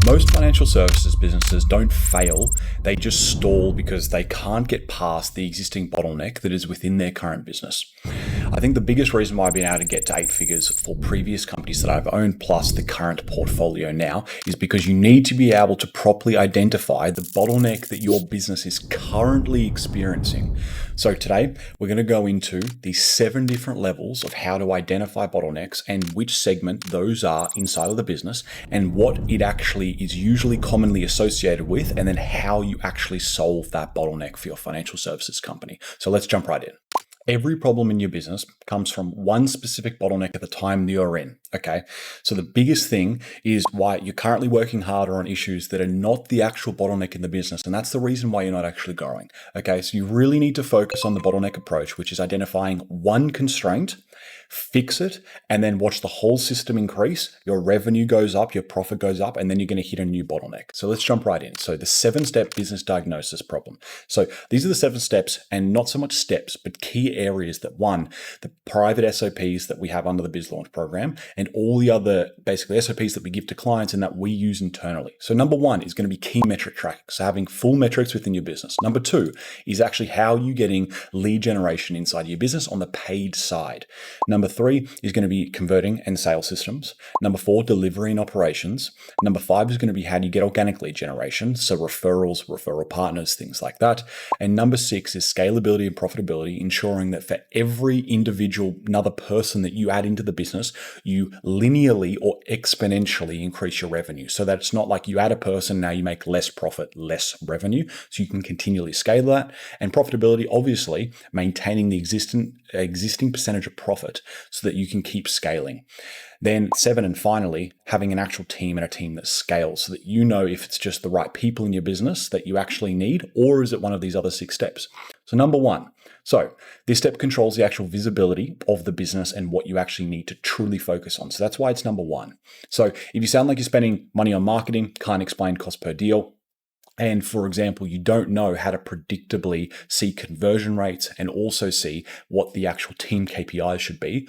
Most financial services businesses don't fail, they just stall because they can't get past the existing bottleneck that is within their current business. I think the biggest reason why I've been able to get to 8 figures for previous companies that I've owned plus the current portfolio now is because you need to be able to properly identify the bottleneck that your business is currently experiencing. So today we're going to go into the 7 different levels of how to identify bottlenecks and which segment those are inside of the business and what it actually is usually commonly associated with, and then how you actually solve that bottleneck for your financial services company. So let's jump right in. Every problem in your business comes from one specific bottleneck at the time that you're in, okay? So the biggest thing is why you're currently working harder on issues that are not the actual bottleneck in the business, and that's the reason why you're not actually growing, okay? So you really need to focus on the bottleneck approach, which is identifying one constraint, fix it, and then watch the whole system increase. Your revenue goes up, your profit goes up, and then you're going to hit a new bottleneck. So let's jump right in. So the 7-step business diagnosis problem. So these are the 7 steps, and not so much steps, but key areas that the private SOPs that we have under the Biz Launch program, and all the other basically SOPs that we give to clients and that we use internally. So number 1 is going to be key metric tracking. So having full metrics within your business. Number 2 is actually how you're getting lead generation inside your business on the paid side. Number 3 is going to be converting and sales systems. Number 4, delivery and operations. Number 5 is going to be how do you get organic lead generation, so referrals, referral partners, things like that. And number 6 is scalability and profitability, ensuring that for every individual, another person that you add into the business, you linearly or exponentially increase your revenue. So that it's not like you add a person, now you make less profit, less revenue. So you can continually scale that. And profitability, obviously, maintaining the existing percentage of profit so that you can keep scaling. Then 7, and finally, having an actual team and a team that scales so that you know if it's just the right people in your business that you actually need, or is it one of these other 6 steps? So number 1. So this step controls the actual visibility of the business and what you actually need to truly focus on. So that's why it's number 1. So if you sound like you're spending money on marketing, can't explain cost per deal, and for example, you don't know how to predictably see conversion rates and also see what the actual team KPIs should be,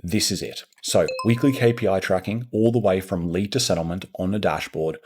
this is it. So weekly KPI tracking all the way from lead to settlement on a dashboard,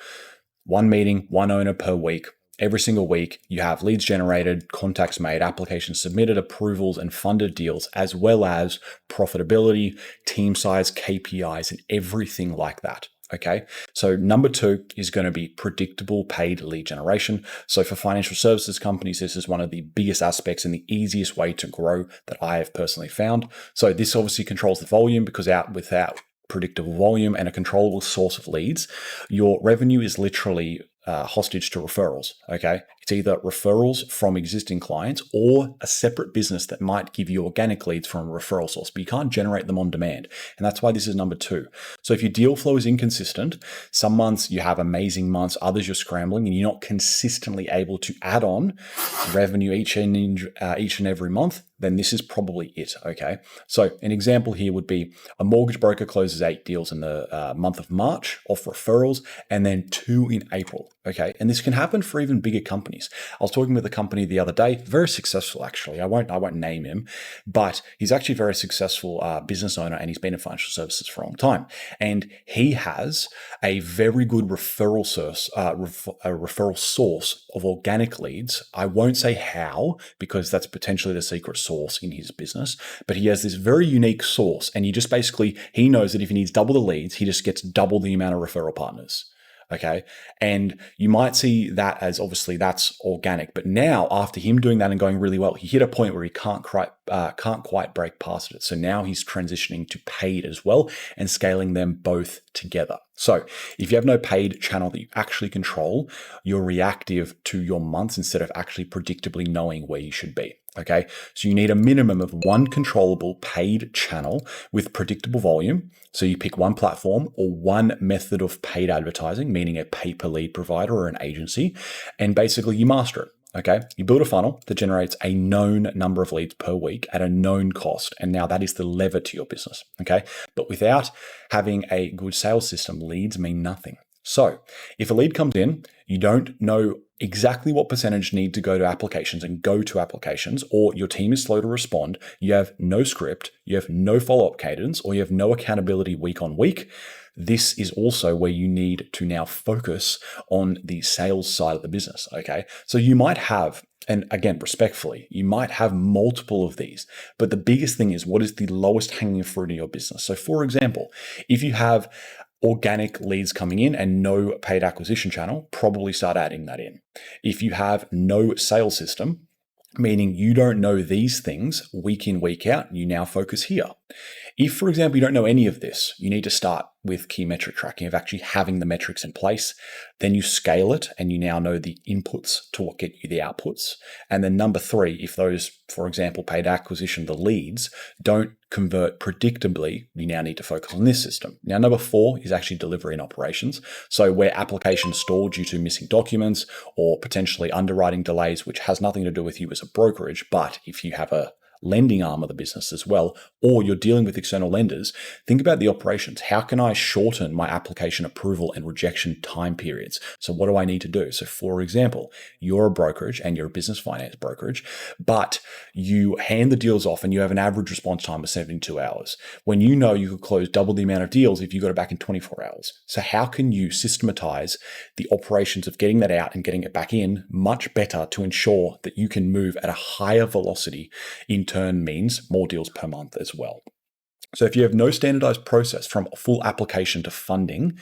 1 meeting, 1 owner per week. Every single week, you have leads generated, contacts made, applications submitted, approvals, and funded deals, as well as profitability, team size, KPIs, and everything like that. Okay, so number 2 is going to be predictable paid lead generation. So for financial services companies, this is one of the biggest aspects and the easiest way to grow that I have personally found. So this obviously controls the volume, because without predictable volume and a controllable source of leads, your revenue is literally hostage to referrals. Okay, it's either referrals from existing clients or a separate business that might give you organic leads from a referral source, but you can't generate them on demand. And that's why this is number 2. So if your deal flow is inconsistent, some months you have amazing months, others you're scrambling and you're not consistently able to add on revenue each and every month, then this is probably it, okay? So an example here would be a mortgage broker closes 8 deals in the month of March off referrals, and then 2 in April, okay? And this can happen for even bigger companies. I was talking with a company the other day, very successful actually. I won't name him, but he's actually a very successful business owner, and he's been in financial services for a long time. And he has a very good referral source of organic leads. I won't say how, because that's potentially the secret source in his business, but he has this very unique source, and he knows that if he needs double the leads, he just gets double the amount of referral partners. Okay. And you might see that as obviously that's organic, but now after him doing that and going really well, he hit a point where he can't quite break past it. So now he's transitioning to paid as well and scaling them both together. So if you have no paid channel that you actually control, you're reactive to your months instead of actually predictably knowing where you should be. Okay, so you need a minimum of 1 controllable paid channel with predictable volume. So you pick 1 platform or 1 method of paid advertising, meaning a pay-per-lead provider or an agency, and basically you master it. Okay, you build a funnel that generates a known number of leads per week at a known cost, and now that is the lever to your business. Okay, but without having a good sales system, leads mean nothing. So if a lead comes in, you don't know exactly what percentage need to go to applications and go to applications, or your team is slow to respond, you have no script, you have no follow-up cadence, or you have no accountability week on week, this is also where you need to now focus on the sales side of the business. Okay. So you might have, and again, respectfully, you might have multiple of these, but the biggest thing is what is the lowest hanging fruit in your business? So for example, if you have organic leads coming in and no paid acquisition channel, probably start adding that in. If you have no sales system, meaning you don't know these things week in, week out, you now focus here. If, for example, you don't know any of this, you need to start with key metric tracking, of actually having the metrics in place. Then you scale it and you now know the inputs to what get you the outputs. And then number 3, if those, for example, paid acquisition, the leads, don't convert predictably, you now need to focus on this system. Now, number 4 is actually delivery and operations. So where applications stall due to missing documents or potentially underwriting delays, which has nothing to do with you as a brokerage, but if you have a lending arm of the business as well, or you're dealing with external lenders, think about the operations. How can I shorten my application approval and rejection time periods? So what do I need to do? So for example, you're a brokerage and you're a business finance brokerage, but you hand the deals off and you have an average response time of 72 hours. When you know you could close double the amount of deals if you got it back in 24 hours. So how can you systematize the operations of getting that out and getting it back in much better to ensure that you can move at a higher velocity? In turn means more deals per month as well. So if you have no standardized process from full application to funding,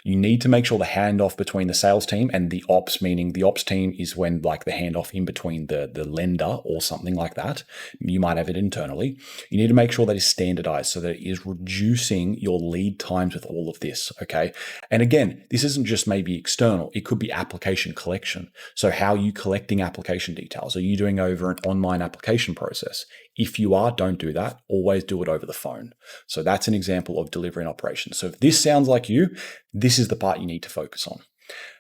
you need to make sure the handoff between the sales team and the ops, meaning the ops team is when like the handoff in between the lender or something like that. You might have it internally. You need to make sure that is standardized so that it is reducing your lead times with all of this. Okay. And again, this isn't just maybe external. It could be application collection. So how are you collecting application details? Are you doing over an online application process? If you are, don't do that. Always do it over the phone. So that's an example of delivery and operations. So if this sounds like you, this is the part you need to focus on.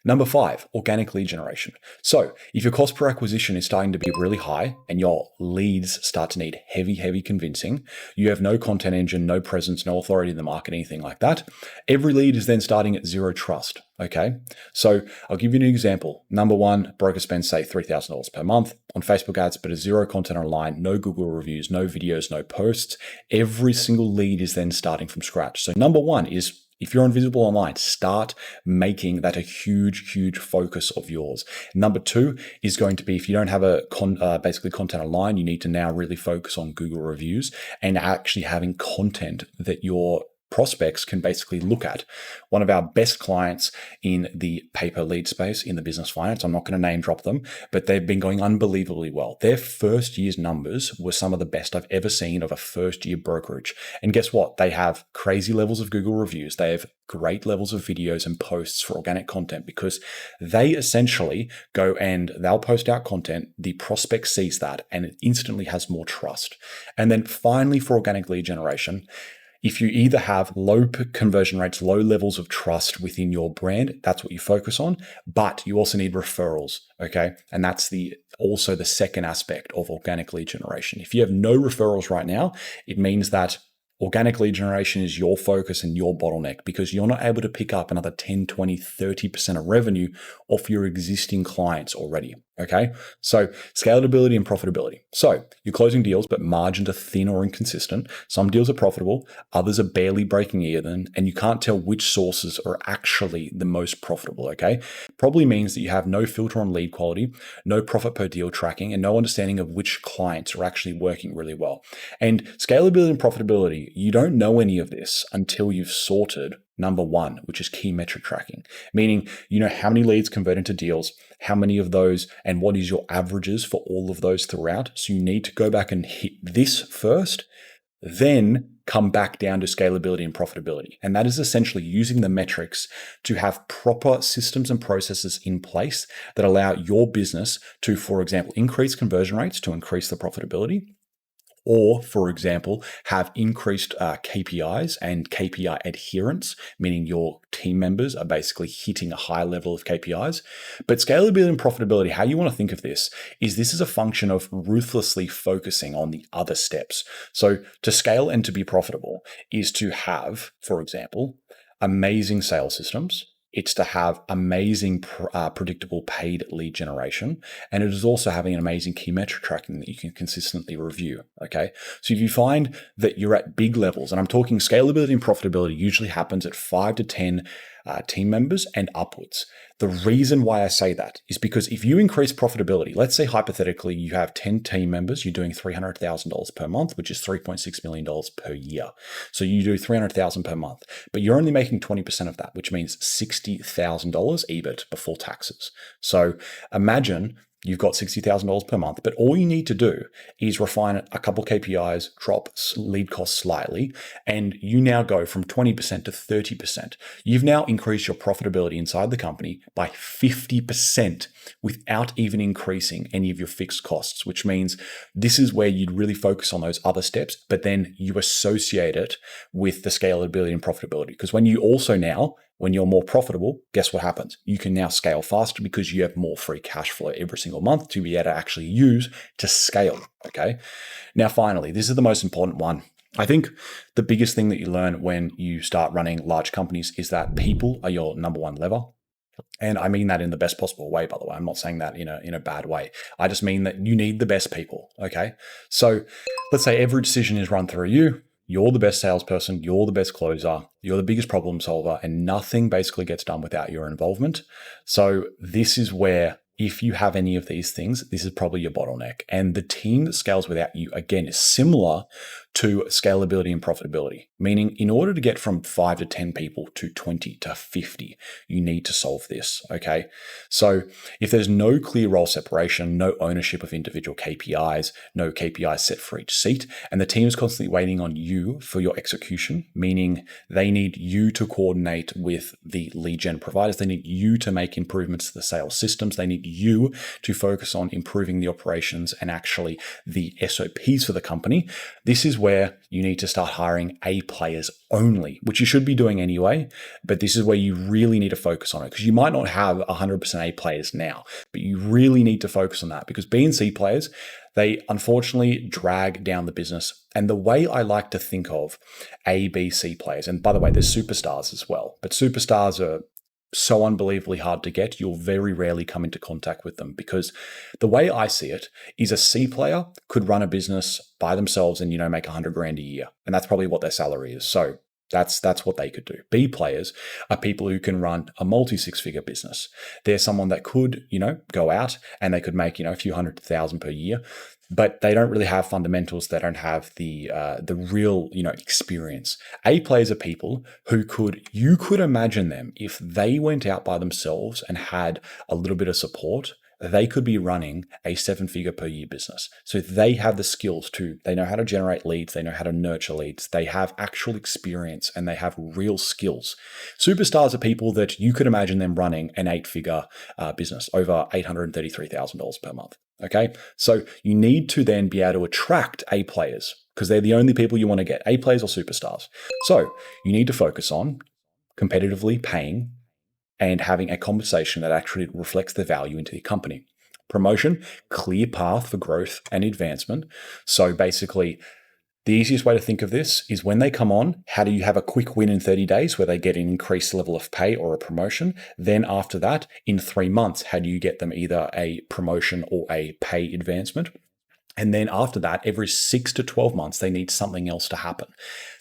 Number 5, organic lead generation. So if your cost per acquisition is starting to be really high and your leads start to need heavy convincing, you have no content engine, no presence, no authority in the market, anything like that, every lead is then starting at zero trust. Okay. So I'll give you an example. Number 1, broker spends say $3,000 per month on Facebook ads, but has zero content online, no Google reviews, no videos, no posts. Every single lead is then starting from scratch. So number 1 is, if you're invisible online, start making that a huge focus of yours. Number 2 is going to be, if you don't have a basically content online, you need to now really focus on Google reviews and actually having content that your prospects can basically look at. One of our best clients in the paper lead space in the business finance, I'm not going to name drop them, but they've been going unbelievably well. Their first year's numbers were some of the best I've ever seen of a first year brokerage. And guess what? They have crazy levels of Google reviews. They have great levels of videos and posts for organic content because they essentially go and they'll post out content. The prospect sees that and it instantly has more trust. And then finally, for organic lead generation, if you either have low conversion rates, low levels of trust within your brand, that's what you focus on, but you also need referrals, okay? And that's also the second aspect of organic lead generation. If you have no referrals right now, it means that organic lead generation is your focus and your bottleneck because you're not able to pick up another 10, 20, 30% of revenue off your existing clients already. Okay. So scalability and profitability. So you're closing deals, but margins are thin or inconsistent. Some deals are profitable. Others are barely breaking even. And you can't tell which sources are actually the most profitable. Okay. Probably means that you have no filter on lead quality, no profit per deal tracking, and no understanding of which clients are actually working really well. And scalability and profitability, you don't know any of this until you've sorted number 1, which is key metric tracking, meaning you know how many leads convert into deals, how many of those, and what is your averages for all of those throughout. So you need to go back and hit this first, then come back down to scalability and profitability. And that is essentially using the metrics to have proper systems and processes in place that allow your business to, for example, increase conversion rates to increase the profitability, or, for example, have increased KPIs and KPI adherence, meaning your team members are basically hitting a high level of KPIs. But scalability and profitability, how you want to think of this is a function of ruthlessly focusing on the other steps. So to scale and to be profitable is to have, for example, amazing sales systems, It's to have amazing, predictable paid lead generation. And it is also having an amazing key metric tracking that you can consistently review. Okay. So if you find that you're at big levels, and I'm talking scalability and profitability usually happens at 5 to 10 team members and upwards. The reason why I say that is because if you increase profitability, let's say hypothetically you have 10 team members, you're doing $300,000 per month, which is $3.6 million per year. So you do $300,000 per month, but you're only making 20% of that, which means $60,000 EBIT before taxes. So imagine you've got $60,000 per month, but all you need to do is refine a couple KPIs, drop lead costs slightly, and you now go from 20% to 30%. You've now increased your profitability inside the company by 50% without even increasing any of your fixed costs, which means this is where you'd really focus on those other steps, but then you associate it with the scalability and profitability. Because when you're more profitable, guess what happens? You can now scale faster because you have more free cash flow every single month to be able to actually use to scale. Okay. Now, finally, this is the most important one. I think the biggest thing that you learn when you start running large companies is that people are your number one lever. And I mean that in the best possible way, by the way. I'm not saying that in a bad way. I just mean that you need the best people. Okay. So let's say every decision is run through you. You're the best salesperson, you're the best closer, you're the biggest problem solver, and nothing basically gets done without your involvement. So this is where, if you have any of these things, this is probably your bottleneck. And the team that scales without you, again, is similar to scalability and profitability, meaning in order to get from 5 to 10 people to 20 to 50, you need to solve this, okay? So if there's no clear role separation, no ownership of individual KPIs, no KPIs set for each seat, and the team is constantly waiting on you for your execution, meaning they need you to coordinate with the lead gen providers, they need you to make improvements to the sales systems, they need you to focus on improving the operations and actually the SOPs for the company. This is where you need to start hiring A players only, which you should be doing anyway, but this is where you really need to focus on it, because you might not have 100% A players now, but you really need to focus on that, because B and C players, they unfortunately drag down the business. And the way I like to think of A, B, C players, and by the way, there's superstars as well, but superstars are so unbelievably hard to get, you'll very rarely come into contact with them, because the way I see it is a C player could run a business by themselves and, make 100 grand a year. And that's probably what their salary is. So that's what they could do. B players are people who can run a multi-six-figure business. They're someone that could, go out and they could make, a few $100,000 per year, but they don't really have fundamentals. They don't have the real, experience. A players are people who you could imagine them, if they went out by themselves and had a little bit of support, they could be running a 7-figure per year business. So they have the skills they know how to generate leads, they know how to nurture leads, they have actual experience, and they have real skills. Superstars are people that you could imagine them running an 8-figure business, over $833,000 per month. Okay. So you need to then be able to attract A players, because they're the only people you want to get, A players or superstars. So you need to focus on competitively paying and having a compensation that actually reflects the value into the company. Promotion, clear path for growth and advancement. So basically, the easiest way to think of this is when they come on, how do you have a quick win in 30 days where they get an increased level of pay or a promotion? Then after that, in 3 months, how do you get them either a promotion or a pay advancement? And then after that, every 6 to 12 months, they need something else to happen.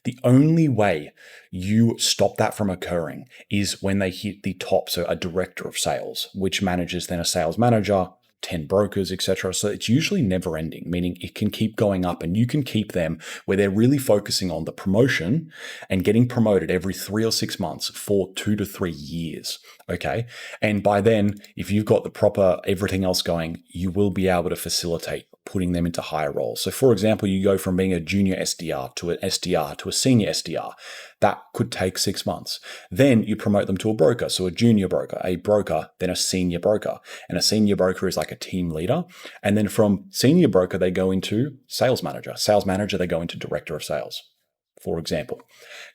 The only way you stop that from occurring is when they hit the top, so a director of sales, which manages then a sales manager, 10 brokers, etc. So it's usually never ending, meaning it can keep going up, and you can keep them where they're really focusing on the promotion and getting promoted every 3 or 6 months for 2 to 3 years. Okay. And by then, if you've got the proper everything else going, you will be able to facilitate putting them into higher roles. So for example, you go from being a junior SDR to an SDR to a senior SDR. That could take 6 months. Then you promote them to a broker. So a junior broker, then a senior broker. And a senior broker is like a team leader. And then from senior broker, they go into sales manager. Sales manager, they go into director of sales, for example.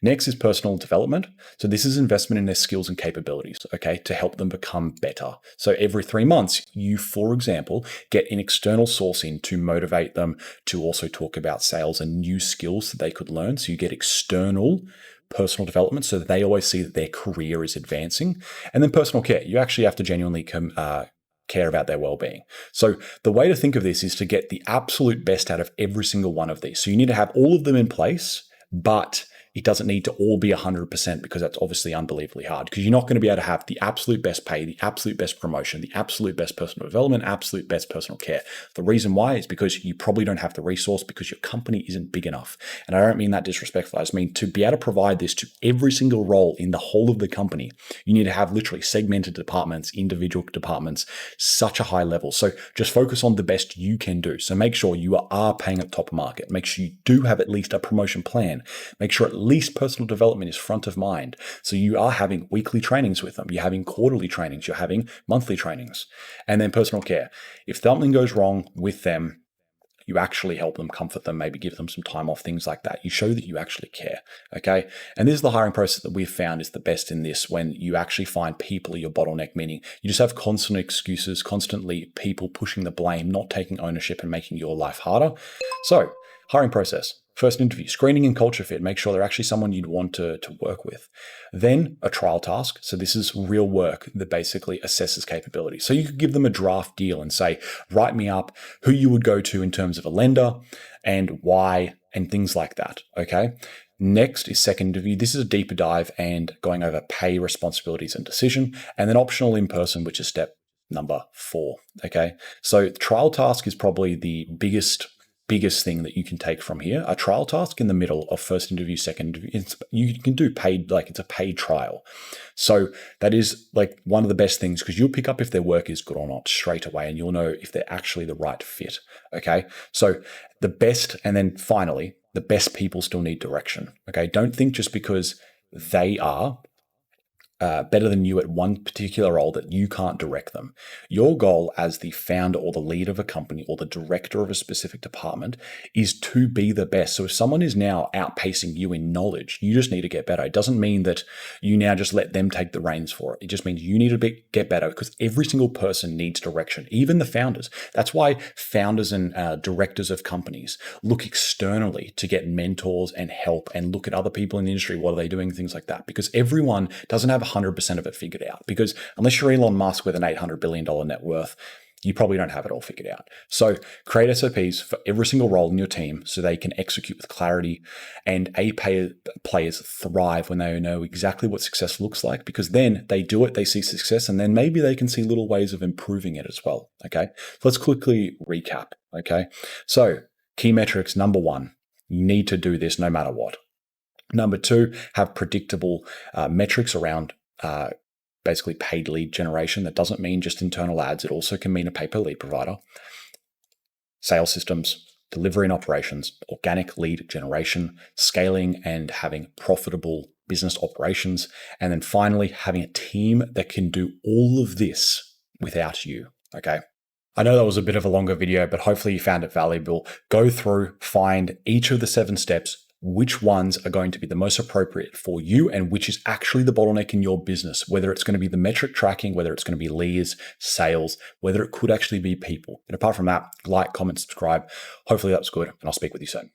Next is personal development. So this is investment in their skills and capabilities, okay, to help them become better. So every 3 months, you, for example, get an external source in to motivate them to also talk about sales and new skills that they could learn. So you get external personal development so that they always see that their career is advancing. And then personal care. You actually have to genuinely care about their well-being. So the way to think of this is to get the absolute best out of every single one of these. So you need to have all of them in place, but it doesn't need to all be 100% because that's obviously unbelievably hard, because you're not going to be able to have the absolute best pay, the absolute best promotion, the absolute best personal development, absolute best personal care. The reason why is because you probably don't have the resource because your company isn't big enough. And I don't mean that disrespectful. I just mean to be able to provide this to every single role in the whole of the company, you need to have literally segmented departments, individual departments, such a high level. So just focus on the best you can do. So make sure you are paying at top of market. Make sure you do have at least a promotion plan. Make sure at least personal development is front of mind. So you are having weekly trainings with them. You're having quarterly trainings. You're having monthly trainings. And then personal care. If something goes wrong with them, you actually help them, comfort them, maybe give them some time off, things like that. You show that you actually care, okay? And this is the hiring process that we've found is the best in this, when you actually find people are your bottleneck, meaning you just have constant excuses, constantly people pushing the blame, not taking ownership and making your life harder. So, hiring process. First interview, screening and culture fit. Make sure they're actually someone you'd want to work with. Then a trial task. So this is real work that basically assesses capability. So you could give them a draft deal and say, write me up who you would go to in terms of a lender and why and things like that. Okay. Next is second interview. This is a deeper dive and going over pay, responsibilities, and decision. And then optional in person, which is step number 4. Okay. So trial task is probably the biggest thing that you can take from here. A trial task in the middle of first interview, second interview, you can do paid, like it's a paid trial. So that is like one of the best things, because you'll pick up if their work is good or not straight away, and you'll know if they're actually the right fit. Okay. So the best, and then finally, the best people still need direction. Okay. Don't think just because they are better than you at one particular role that you can't direct them. Your goal as the founder or the leader of a company or the director of a specific department is to be the best. So if someone is now outpacing you in knowledge, you just need to get better. It doesn't mean that you now just let them take the reins for it. It just means you need to get better, because every single person needs direction, even the founders. That's why founders and directors of companies look externally to get mentors and help and look at other people in the industry. What are they doing? Things like that, because everyone doesn't have 100% of it figured out, because unless you're Elon Musk with an $800 billion net worth, you probably don't have it all figured out. So create SOPs for every single role in your team so they can execute with clarity, and players thrive when they know exactly what success looks like, because then they do it, they see success, and then maybe they can see little ways of improving it as well. Okay. Let's quickly recap. Okay. So key metrics. Number 1, you need to do this no matter what. Number 2, have predictable metrics around basically paid lead generation. That doesn't mean just internal ads. It also can mean a pay-per-lead provider. Sales systems, delivery and operations, organic lead generation, scaling and having profitable business operations. And then finally, having a team that can do all of this without you. Okay. I know that was a bit of a longer video, but hopefully you found it valuable. Go through, find each of the 7 steps, which ones are going to be the most appropriate for you and which is actually the bottleneck in your business, whether it's going to be the metric tracking, whether it's going to be leads, sales, whether it could actually be people. And apart from that, like, comment, subscribe. Hopefully that's good, and I'll speak with you soon.